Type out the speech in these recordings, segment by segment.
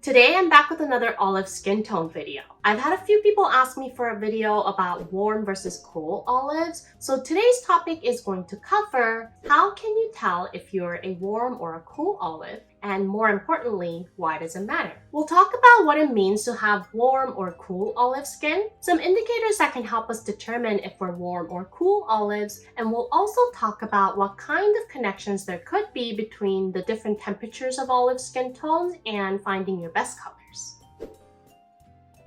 Today I'm back with another olive skin tone video. I've had a few people ask me for a video about warm versus cool olives, so today's topic is going to cover how can you tell if you're a warm or a cool olive, and more importantly, why does it matter? We'll talk about what it means to have warm or cool olive skin, some indicators that can help us determine if we're warm or cool olives, and we'll also talk about what kind of connections there could be between the different temperatures of olive skin tones and finding your best colors.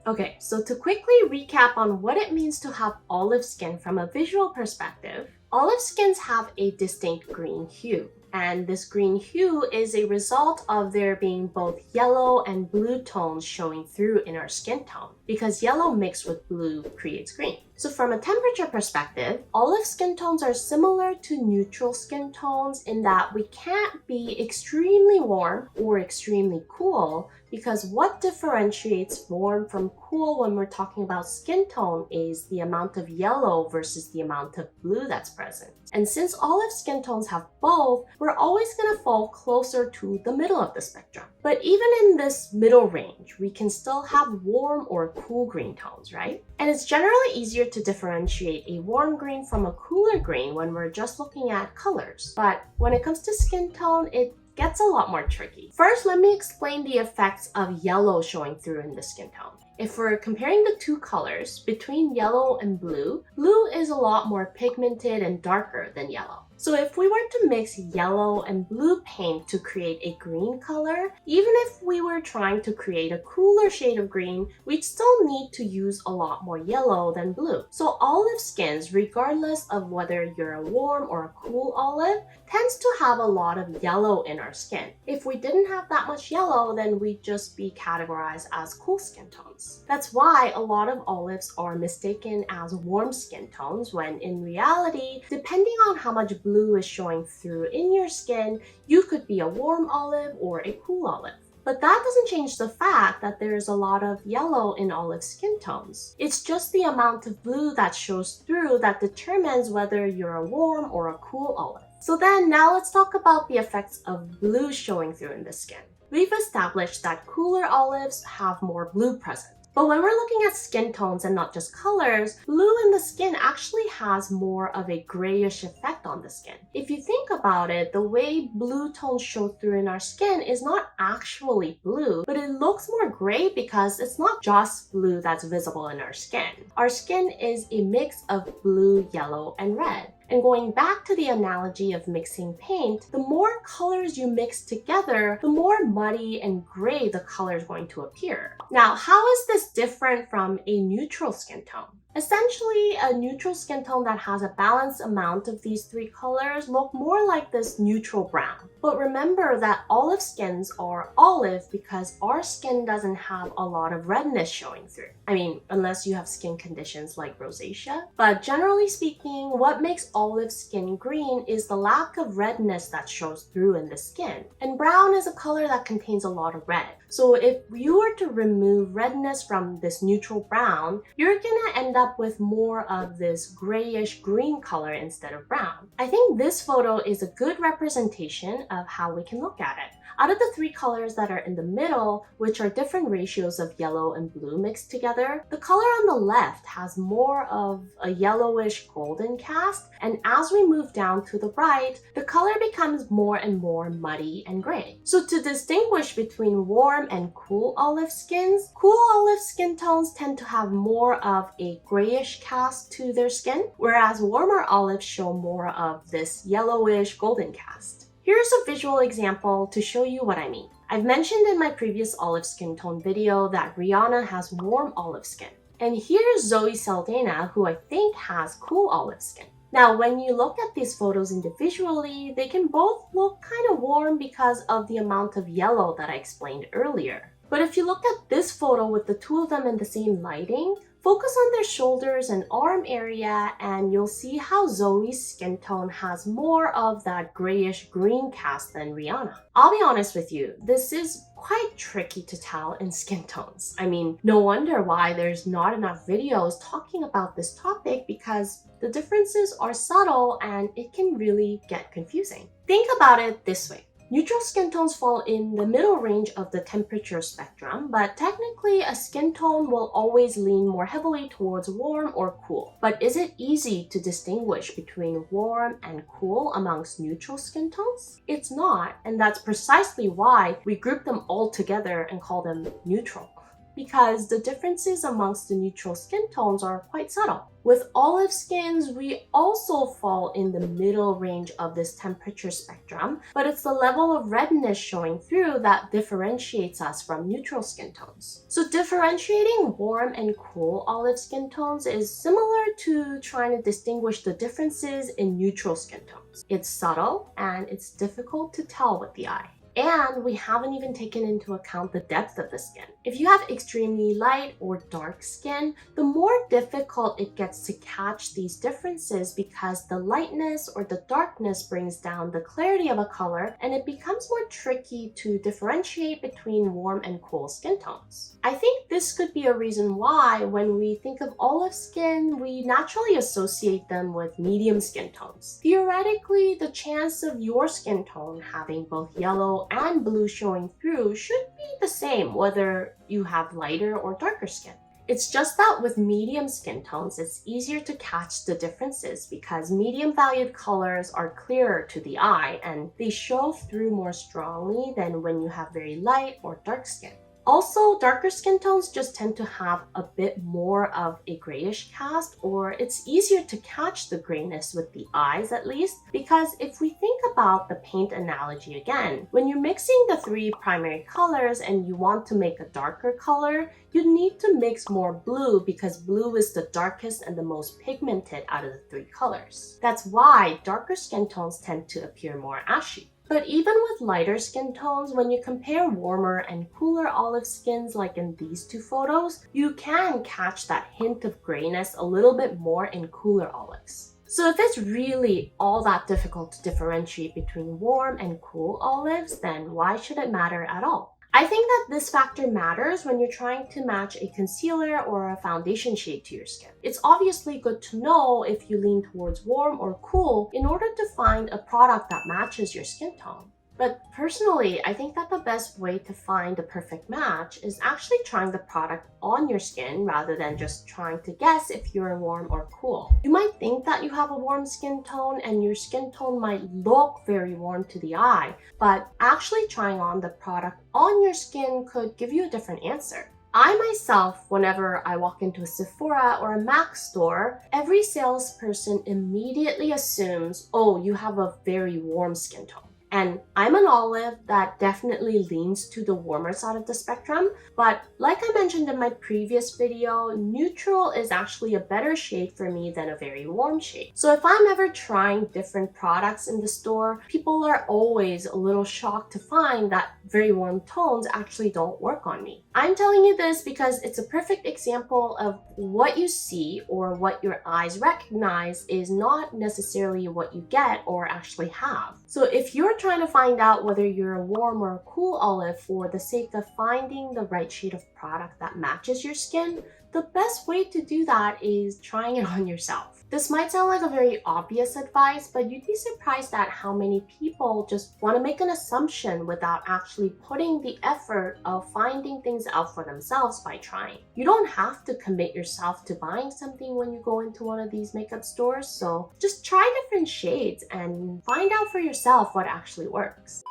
Okay, so to quickly recap on what it means to have olive skin from a visual perspective, olive skins have a distinct green hue. And this green hue is a result of there being both yellow and blue tones showing through in our skin tone, because yellow mixed with blue creates green. So from a temperature perspective, olive skin tones are similar to neutral skin tones in that we can't be extremely warm or extremely cool, because what differentiates warm from cool when we're talking about skin tone is the amount of yellow versus the amount of blue that's present. And since olive skin tones have both, we're always going to fall closer to the middle of the spectrum. But even in this middle range, we can still have warm or cool green tones, right? And it's generally easier to differentiate a warm green from a cooler green when we're just looking at colors. But when it comes to skin tone, it gets a lot more tricky. First, let me explain the effects of yellow showing through in the skin tone. If we're comparing the two colors between yellow and blue, blue is a lot more pigmented and darker than yellow. So if we were to mix yellow and blue paint to create a green color, even if we were trying to create a cooler shade of green, we'd still need to use a lot more yellow than blue. So olive skins, regardless of whether you're a warm or a cool olive, tends to have a lot of yellow in our skin. If we didn't have that much yellow, then we'd just be categorized as cool skin tones. That's why a lot of olives are mistaken as warm skin tones, when in reality, depending on how much blue is showing through in your skin, you could be a warm olive or a cool olive. But that doesn't change the fact that there's a lot of yellow in olive skin tones. It's just the amount of blue that shows through that determines whether you're a warm or a cool olive. So then now let's talk about the effects of blue showing through in the skin. We've established that cooler olives have more blue present. But when we're looking at skin tones and not just colors, blue in the skin actually has more of a grayish effect on the skin. If you think about it, the way blue tones show through in our skin is not actually blue, but it looks more gray because it's not just blue that's visible in our skin. Our skin is a mix of blue, yellow, and red. And going back to the analogy of mixing paint, the more colors you mix together, the more muddy and gray the color is going to appear. Now, how is this different from a neutral skin tone? Essentially, a neutral skin tone that has a balanced amount of these three colors look more like this neutral brown. But remember that olive skins are olive because our skin doesn't have a lot of redness showing through. I mean, unless you have skin conditions like rosacea. But generally speaking, what makes olive skin green is the lack of redness that shows through in the skin. And brown is a color that contains a lot of red. So if you were to remove redness from this neutral brown, you're gonna end up with more of this grayish green color instead of brown. I think this photo is a good representation of how we can look at it. Out of the three colors that are in the middle, which are different ratios of yellow and blue mixed together, the color on the left has more of a yellowish golden cast, and as we move down to the right, the color becomes more and more muddy and gray. So to distinguish between warm and cool olive skins, cool olive skin tones tend to have more of a grayish cast to their skin, whereas warmer olives show more of this yellowish golden cast. Here's a visual example to show you what I mean. I've mentioned in my previous olive skin tone video that Rihanna has warm olive skin. And here's Zoe Saldana, who I think has cool olive skin. Now, when you look at these photos individually, they can both look kind of warm because of the amount of yellow that I explained earlier. But if you look at this photo with the two of them in the same lighting, focus on their shoulders and arm area and you'll see how Zoe's skin tone has more of that grayish green cast than Rihanna. I'll be honest with you, this is quite tricky to tell in skin tones. I mean, no wonder why there's not enough videos talking about this topic, because the differences are subtle and it can really get confusing. Think about it this way. Neutral skin tones fall in the middle range of the temperature spectrum, but technically a skin tone will always lean more heavily towards warm or cool. But is it easy to distinguish between warm and cool amongst neutral skin tones? It's not, and that's precisely why we group them all together and call them neutral. Because the differences amongst the neutral skin tones are quite subtle. With olive skins, we also fall in the middle range of this temperature spectrum, but it's the level of redness showing through that differentiates us from neutral skin tones. So differentiating warm and cool olive skin tones is similar to trying to distinguish the differences in neutral skin tones. It's subtle and it's difficult to tell with the eye. And we haven't even taken into account the depth of the skin. If you have extremely light or dark skin, the more difficult it gets to catch these differences because the lightness or the darkness brings down the clarity of a color, and it becomes more tricky to differentiate between warm and cool skin tones. I think this could be a reason why when we think of olive skin, we naturally associate them with medium skin tones. Theoretically, the chance of your skin tone having both yellow and blue showing through should be the same whether you have lighter or darker skin. It's just that with medium skin tones, it's easier to catch the differences because medium valued colors are clearer to the eye and they show through more strongly than when you have very light or dark skin. Also, darker skin tones just tend to have a bit more of a grayish cast, or it's easier to catch the grayness with the eyes at least, because if we think about the paint analogy again, when you're mixing the three primary colors and you want to make a darker color, you need to mix more blue because blue is the darkest and the most pigmented out of the three colors. That's why darker skin tones tend to appear more ashy. But even with lighter skin tones, when you compare warmer and cooler olive skins like in these two photos, you can catch that hint of grayness a little bit more in cooler olives. So if it's really all that difficult to differentiate between warm and cool olives, then why should it matter at all? I think that this factor matters when you're trying to match a concealer or a foundation shade to your skin. It's obviously good to know if you lean towards warm or cool in order to find a product that matches your skin tone. But personally, I think that the best way to find the perfect match is actually trying the product on your skin rather than just trying to guess if you're warm or cool. You might think that you have a warm skin tone and your skin tone might look very warm to the eye, but actually trying on the product on your skin could give you a different answer. I myself, whenever I walk into a Sephora or a MAC store, every salesperson immediately assumes, oh, you have a very warm skin tone. And I'm an olive that definitely leans to the warmer side of the spectrum, but like I mentioned in my previous video, neutral is actually a better shade for me than a very warm shade. So if I'm ever trying different products in the store, people are always a little shocked to find that very warm tones actually don't work on me. I'm telling you this because it's a perfect example of what you see or what your eyes recognize is not necessarily what you get or actually have. So if you're trying to find out whether you're a warm or a cool olive for the sake of finding the right shade of product that matches your skin, the best way to do that is trying it on yourself. This might sound like a very obvious advice, but you'd be surprised at how many people just want to make an assumption without actually putting the effort of finding things out for themselves by trying. You don't have to commit yourself to buying something when you go into one of these makeup stores, so just try different shades and find out for yourself what actually works.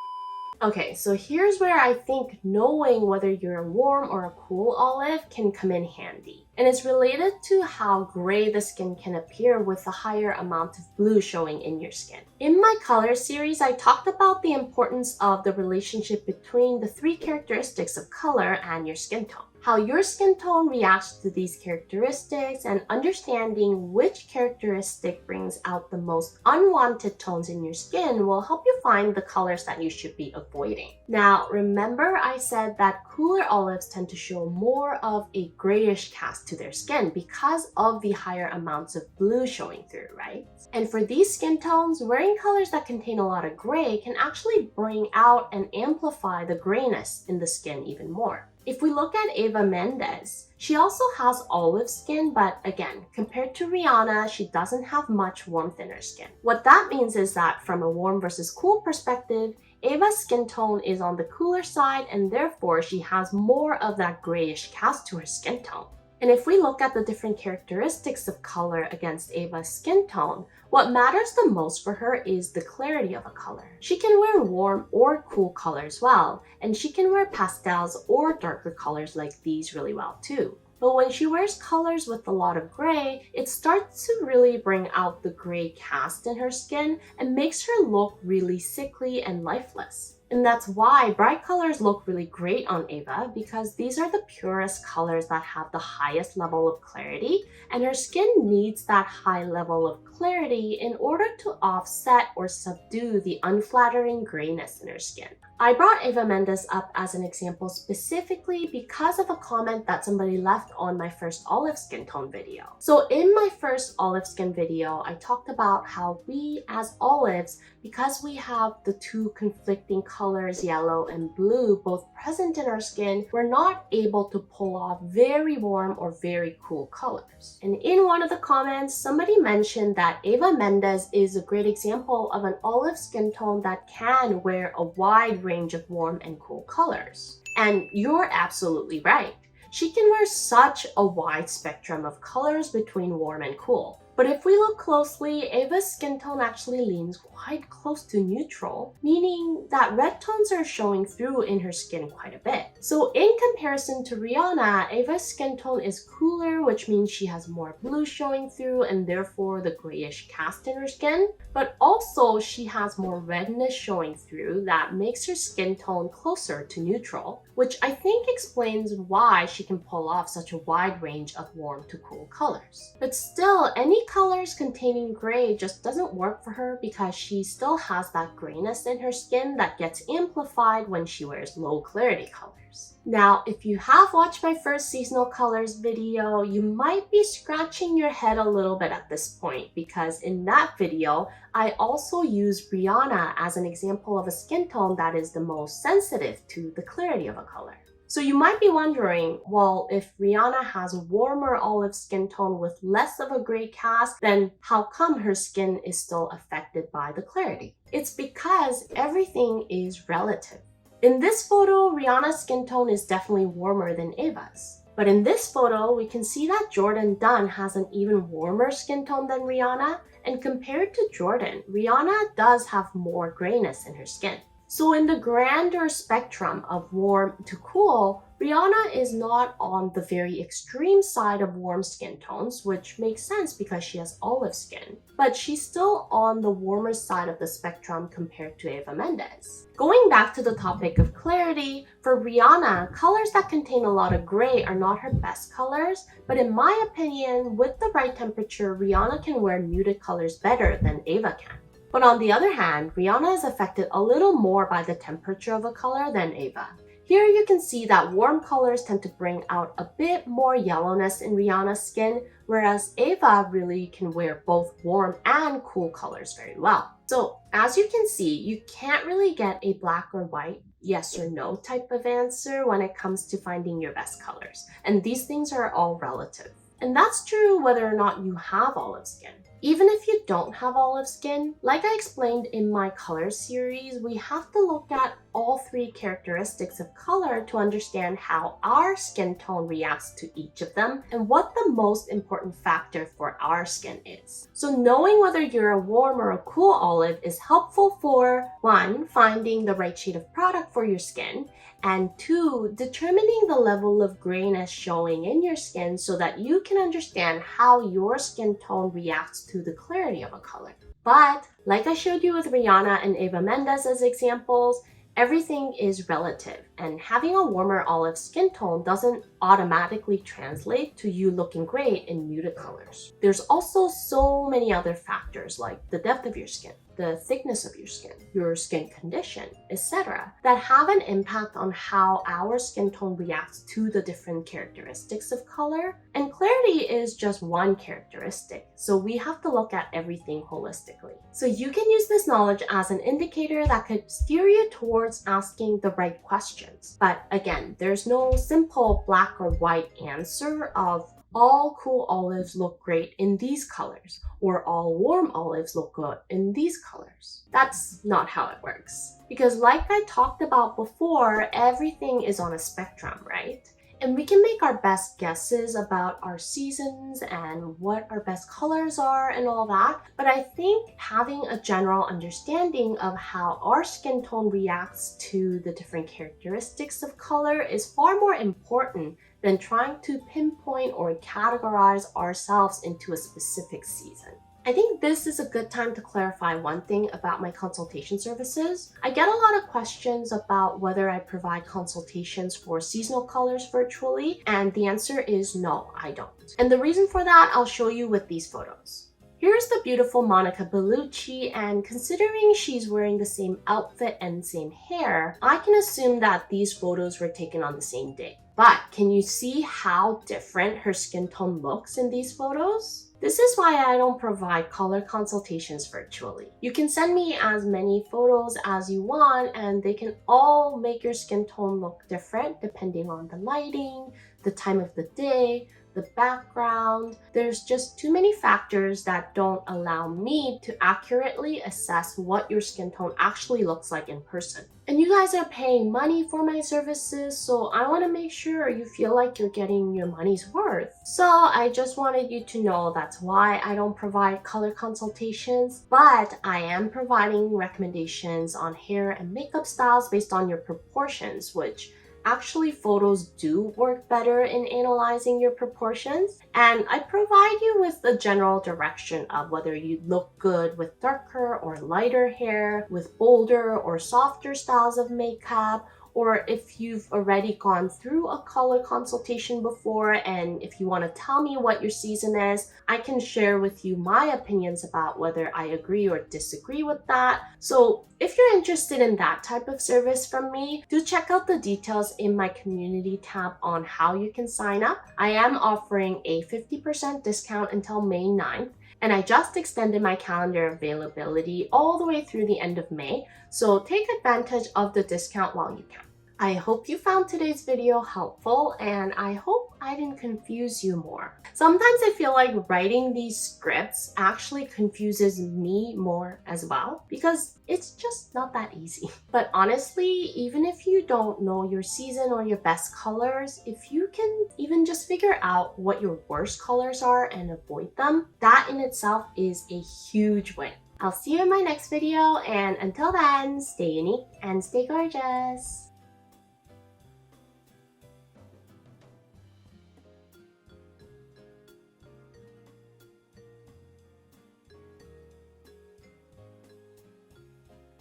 Okay, so here's where I think knowing whether you're a warm or a cool olive can come in handy. And it's related to how gray the skin can appear with a higher amount of blue showing in your skin. In my color series, I talked about the importance of the relationship between the three characteristics of color and your skin tone. How your skin tone reacts to these characteristics, and understanding which characteristic brings out the most unwanted tones in your skin will help you find the colors that you should be avoiding. Now, remember I said that cooler olives tend to show more of a grayish cast to their skin because of the higher amounts of blue showing through, right? And for these skin tones, wearing colors that contain a lot of gray can actually bring out and amplify the grayness in the skin even more. If we look at Eva Mendes, she also has olive skin, but again, compared to Rihanna, she doesn't have much warmth in her skin. What that means is that from a warm versus cool perspective, Ava's skin tone is on the cooler side, and therefore she has more of that grayish cast to her skin tone. And if we look at the different characteristics of color against Ava's skin tone, what matters the most for her is the clarity of a color. She can wear warm or cool colors well, and she can wear pastels or darker colors like these really well too. But when she wears colors with a lot of gray, it starts to really bring out the gray cast in her skin and makes her look really sickly and lifeless. And that's why bright colors look really great on Ava, because these are the purest colors that have the highest level of clarity, and her skin needs that high level of clarity in order to offset or subdue the unflattering grayness in her skin. I brought Ava Mendes up as an example specifically because of a comment that somebody left on my first olive skin tone video. So in my first olive skin video, I talked about how we as olives, because we have the two conflicting colors, yellow and blue, both present in our skin, we're not able to pull off very warm or very cool colors. And in one of the comments, somebody mentioned that Ava Mendes is a great example of an olive skin tone that can wear a wide range of warm and cool colors. And you're absolutely right. She can wear such a wide spectrum of colors between warm and cool. But if we look closely, Ava's skin tone actually leans quite close to neutral, meaning that red tones are showing through in her skin quite a bit. So in comparison to Rihanna, Ava's skin tone is cooler, which means she has more blue showing through and therefore the grayish cast in her skin. But also she has more redness showing through that makes her skin tone closer to neutral, which I think explains why she can pull off such a wide range of warm to cool colors. But still, any colors containing gray just doesn't work for her because she still has that grayness in her skin that gets amplified when she wears low clarity colors. Now, if you have watched my first seasonal colors video, you might be scratching your head a little bit at this point because in that video, I also used Rihanna as an example of a skin tone that is the most sensitive to the clarity of a color. So you might be wondering, well, if Rihanna has a warmer olive skin tone with less of a gray cast, then how come her skin is still affected by the clarity? It's because everything is relative. In this photo, Rihanna's skin tone is definitely warmer than Ava's. But in this photo, we can see that Jordan Dunn has an even warmer skin tone than Rihanna, and compared to Jordan, Rihanna does have more grayness in her skin. So in the grander spectrum of warm to cool, Rihanna is not on the very extreme side of warm skin tones, which makes sense because she has olive skin, but she's still on the warmer side of the spectrum compared to Ava Mendes. Going back to the topic of clarity, for Rihanna, colors that contain a lot of gray are not her best colors, but in my opinion, with the right temperature, Rihanna can wear muted colors better than Ava can. But on the other hand, Rihanna is affected a little more by the temperature of a color than Ava. Here you can see that warm colors tend to bring out a bit more yellowness in Rihanna's skin, whereas Ava really can wear both warm and cool colors very well. So as you can see, you can't really get a black or white, yes or no type of answer when it comes to finding your best colors. And these things are all relative. And that's true whether or not you have olive skin. Even if you don't have olive skin, like I explained in my color series, we have to look at all three characteristics of color to understand how our skin tone reacts to each of them and what the most important factor for our skin is. So knowing whether you're a warm or a cool olive is helpful for 1, finding the right shade of product for your skin, and 2, determining the level of grayness showing in your skin so that you can understand how your skin tone reacts to the clarity of a color. But like I showed you with Rihanna and Ava Mendes as examples, everything is relative, and having a warmer olive skin tone doesn't automatically translate to you looking great in muted colors. There's also so many other factors like the depth of your skin, the thickness of your skin condition, etc., that have an impact on how our skin tone reacts to the different characteristics of color. And clarity is just one characteristic, so we have to look at everything holistically. So you can use this knowledge as an indicator that could steer you towards asking the right questions. But again, there's no simple black or white answer of all cool olives look great in these colors, or all warm olives look good in these colors. That's not how it works. Because like I talked about before, everything is on a spectrum, right? And we can make our best guesses about our seasons and what our best colors are and all that. But I think having a general understanding of how our skin tone reacts to the different characteristics of color is far more important than trying to pinpoint or categorize ourselves into a specific season. I think this is a good time to clarify one thing about my consultation services. I get a lot of questions about whether I provide consultations for seasonal colors virtually, and the answer is no, I don't. And the reason for that, I'll show you with these photos. Here's the beautiful Monica Bellucci, and considering she's wearing the same outfit and same hair, I can assume that these photos were taken on the same day. But can you see how different her skin tone looks in these photos? This is why I don't provide color consultations virtually. You can send me as many photos as you want, and they can all make your skin tone look different depending on the lighting, the time of the day, the background. There's just too many factors that don't allow me to accurately assess what your skin tone actually looks like in person. And you guys are paying money for my services, so I want to make sure you feel like you're getting your money's worth. So I just wanted you to know that's why I don't provide color consultations, but I am providing recommendations on hair and makeup styles based on your proportions, which actually photos do work better in analyzing your proportions, and I provide you with the general direction of whether you look good with darker or lighter hair, with bolder or softer styles of makeup, or if you've already gone through a color consultation before and if you want to tell me what your season is, I can share with you my opinions about whether I agree or disagree with that. So if you're interested in that type of service from me, do check out the details in my community tab on how you can sign up. I am offering a 50% discount until May 9th. And I just extended my calendar availability all the way through the end of May, so take advantage of the discount while you can. I hope you found today's video helpful, and I hope I didn't confuse you more. Sometimes I feel like writing these scripts actually confuses me more as well, because it's just not that easy. But honestly, even if you don't know your season or your best colors, if you can even just figure out what your worst colors are and avoid them, that in itself is a huge win. I'll see you in my next video, and until then, stay unique and stay gorgeous.